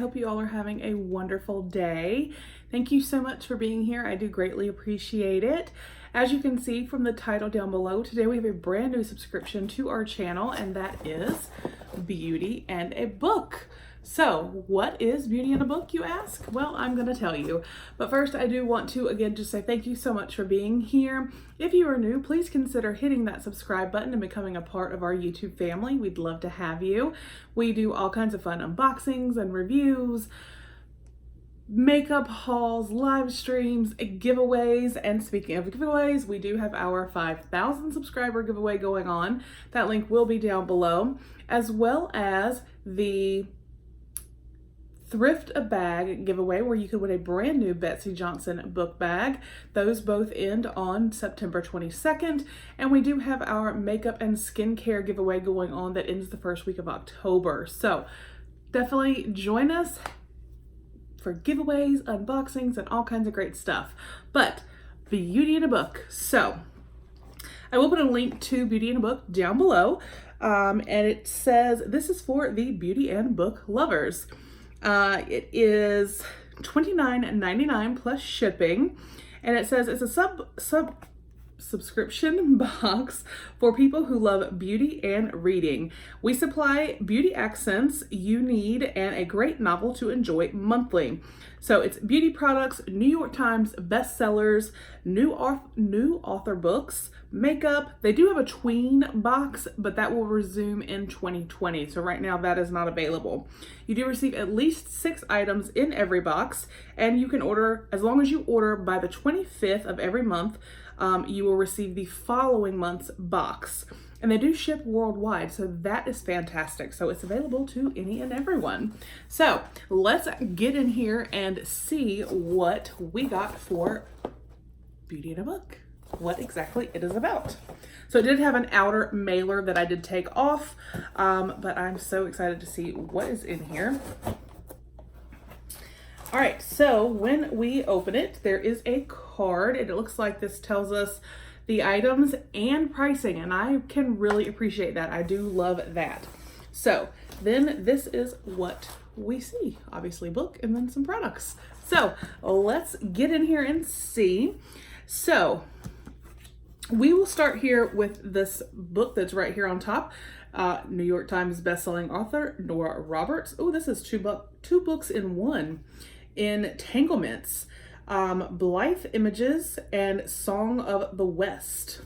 hope you all are having a wonderful day. Thank you so much for being here. I do greatly appreciate it. As you can see from the title down below, today we have a brand new subscription to our channel, and that is Beauty and a Book. So, what is Beauty and a Book, you ask? Well, I'm going to tell you. But first, I do want to again just say thank you so much for being here. If you are new, please consider hitting that subscribe button and becoming a part of our YouTube family. We'd love to have you. We do all kinds of fun unboxings and reviews, makeup hauls, live streams, giveaways. And speaking of giveaways, we do have our 5,000 subscriber giveaway going on. That link will be down below, as well as the Thrift a Bag giveaway where you could win a brand new Betsey Johnson book bag. Those both end on September 22nd. And we do have our makeup and skincare giveaway going on that ends the first week of October. So definitely join us for giveaways, unboxings, and all kinds of great stuff. But Beauty and a Book. So I will put a link to Beauty and a Book down below. And it says this is for the beauty and book lovers. It is $29.99 plus shipping, and it says it's a subscription box for people who love beauty and reading. We supply beauty accents you need and a great novel to enjoy monthly. So it's beauty products, New York Times bestsellers, new author books, makeup. They do have a tween box, but that will resume in 2020. So right now that is not available. You do receive at least 6 items in every box, and you can order, as long as you order by the 25th of every month, you will receive the following month's box. And they do ship worldwide, so that is fantastic. So it's available to any and everyone. So let's get in here and see what we got for Beauty and a Book, what exactly it is about. So it did have an outer mailer that I did take off, but I'm so excited to see what is in here. All right, so when we open it, there is a card, and it looks like this tells us the items and pricing, and I can really appreciate that. I do love that. So then this is what we see. Obviously book and then some products. So let's get in here and see. So we will start here with this book that's right here on top. New York Times bestselling author Nora Roberts. Oh, this is two books in one. Entanglements, Blythe Images, and Song of the West.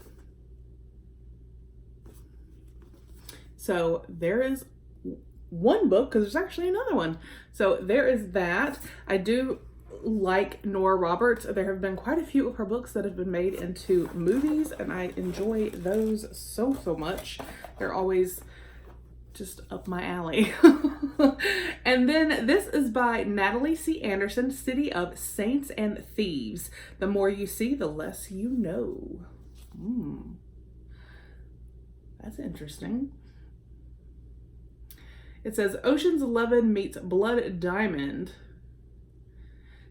So there is one book, because there's actually another one. So there is that. I do like Nora Roberts. There have been quite a few of her books that have been made into movies, and I enjoy those so much. They're always just up my alley. And then this is by Natalie C. Anderson, City of Saints and Thieves. The more you see, the less you know. That's interesting. It says Ocean's 11 meets Blood Diamond.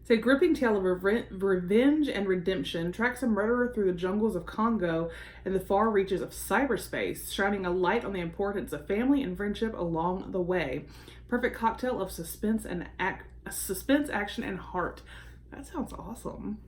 It's a gripping tale of revenge and redemption, tracks a murderer through the jungles of Congo and the far reaches of cyberspace, shining a light on the importance of family and friendship along the way. Perfect cocktail of suspense, action, and heart. That sounds awesome.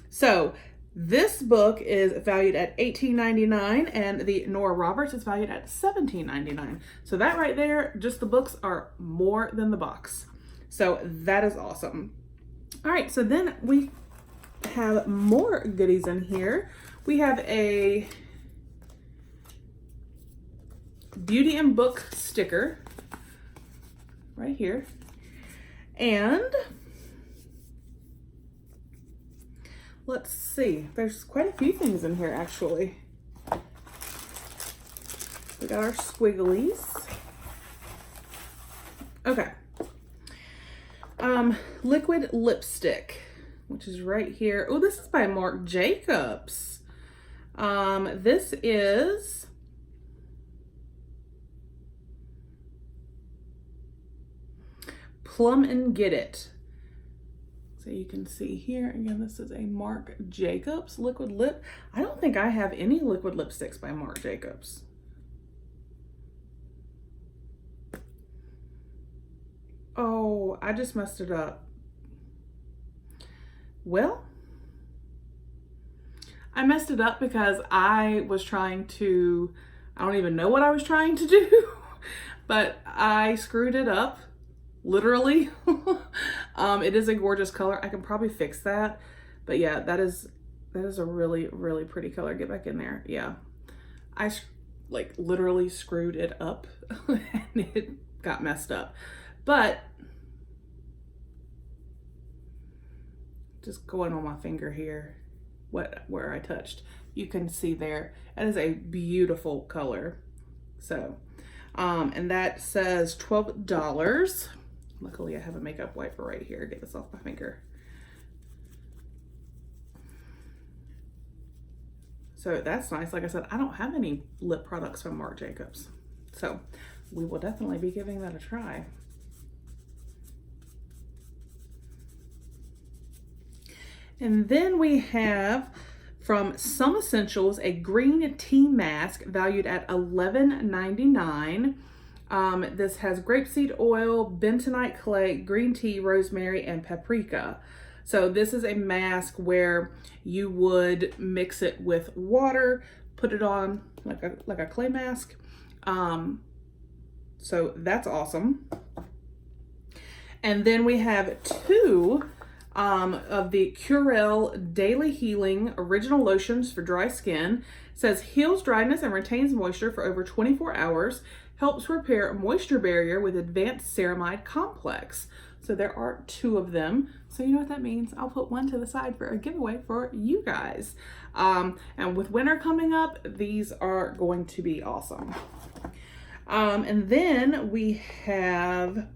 So this book is valued at $18.99, and the Nora Roberts is valued at $17.99. So that right there, just the books are more than the box. So that is awesome. All right, so then we have more goodies in here. We have a Beauty and Book sticker right here. And let's see, there's quite a few things in here actually. We got our squigglies. Okay. Liquid lipstick, which is right here. Oh, this is by Marc Jacobs. This is Plum and Get It. So you can see here, again, this is a Marc Jacobs liquid lip. I don't think I have any liquid lipsticks by Marc Jacobs. Oh, I just messed it up. Well, I messed it up because I was trying to, I don't even know what I was trying to do, but I screwed it up, literally. It is a gorgeous color. I can probably fix that, but yeah, that is a really, really pretty color. Get back in there. Yeah, I like literally screwed it up and it got messed up, but just going on my finger here, where I touched, you can see there, that is a beautiful color. So, and that says $12. Luckily I have a makeup wiper right here. Get this off my finger. So that's nice. Like I said, I don't have any lip products from Marc Jacobs, so we will definitely be giving that a try. And then we have from Some Essentials a green tea mask valued at $11.99. This has grapeseed oil, bentonite clay, green tea, rosemary, and paprika. So this is a mask where you would mix it with water, put it on like a clay mask. So that's awesome. And then we have two of the Curel Daily Healing Original Lotions for dry skin. It says heals dryness and retains moisture for over 24 hours. Helps repair moisture barrier with advanced ceramide complex. So there are two of them. So you know what that means. I'll put one to the side for a giveaway for you guys. And with winter coming up, these are going to be awesome. And then we have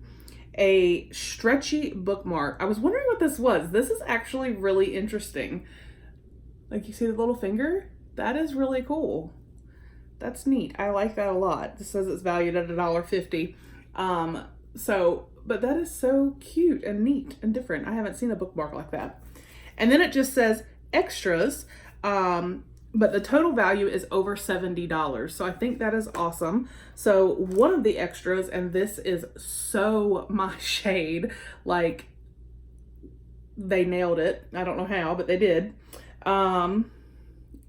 a stretchy bookmark. I was wondering what this was. This is actually really interesting. Like, you see the little finger? That is really cool. That's neat. I like that a lot. This says it's valued at $1.50. But that is so cute and neat and different. I haven't seen a bookmark like that. And then it just says extras, but the total value is over $70. So I think that is awesome. So one of the extras, and this is so my shade, like they nailed it. I don't know how, but they did. And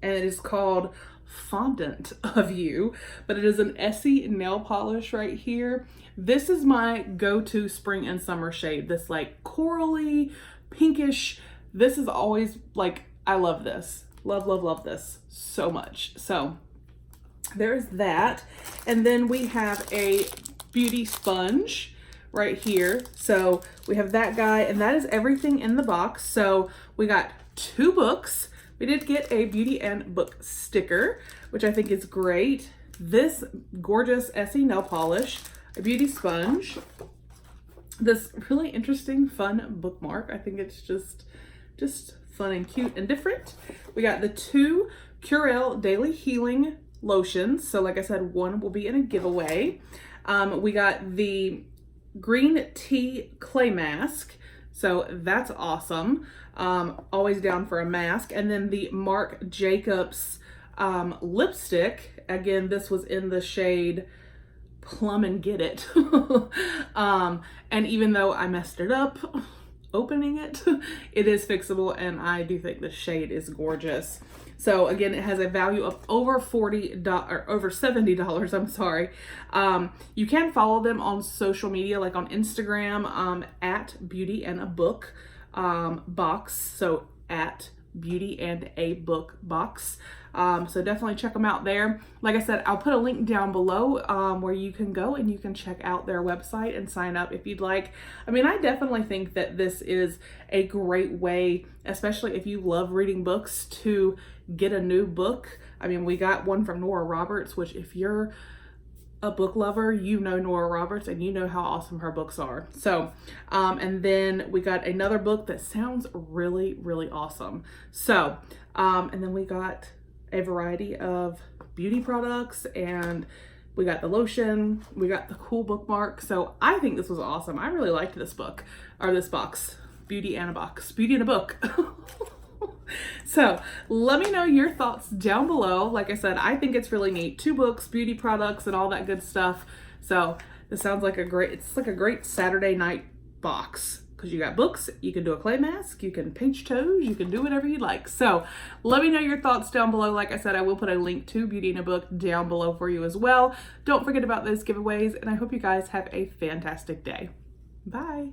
it is called Fondant of You, but it is an Essie nail polish right here. This is my go-to spring and summer shade. This like corally, pinkish. This is always like, I love this. Love, love, love this so much. So there's that. And then we have a beauty sponge right here. So we have that guy, and that is everything in the box. So we got two books. We did get a beauty and book sticker, which I think is great. This gorgeous Essie nail polish, a beauty sponge, this really interesting, fun bookmark. I think it's just fun and cute and different. We got the two Curel Daily Healing Lotions. So like I said, one will be in a giveaway. We got the green tea clay mask. So that's awesome. Always down for a mask. And then the Marc Jacobs lipstick. Again, this was in the shade Plum and Get It. And even though I messed it up opening it, it is fixable, and I do think the shade is gorgeous. So again, it has a value of over $40 or over $70. I'm sorry. You can follow them on social media, like on Instagram, at Beauty and a Book box. So at Beauty and a Book box. So definitely check them out there. Like I said, I'll put a link down below where you can go and you can check out their website and sign up if you'd like. I mean, I definitely think that this is a great way, especially if you love reading books, to get a new book. I mean, we got one from Nora Roberts, which if you're a book lover, you know Nora Roberts and you know how awesome her books are. So, and then we got another book that sounds really, really awesome. So, and then we got a variety of beauty products, and we got the lotion, we got the cool bookmark. So I think this was awesome. I really liked this book, or this box, Beauty and a Box, Beauty and a Book. So let me know your thoughts down below. Like I said, I think it's really neat. 2 books, beauty products, and all that good stuff. So This sounds like it's like a great Saturday night box. Because you got books, you can do a clay mask, you can paint your toes, you can do whatever you like. So let me know your thoughts down below. Like I said, I will put a link to Beauty in a Book down below for you as well. Don't forget about those giveaways, and I hope you guys have a fantastic day. Bye.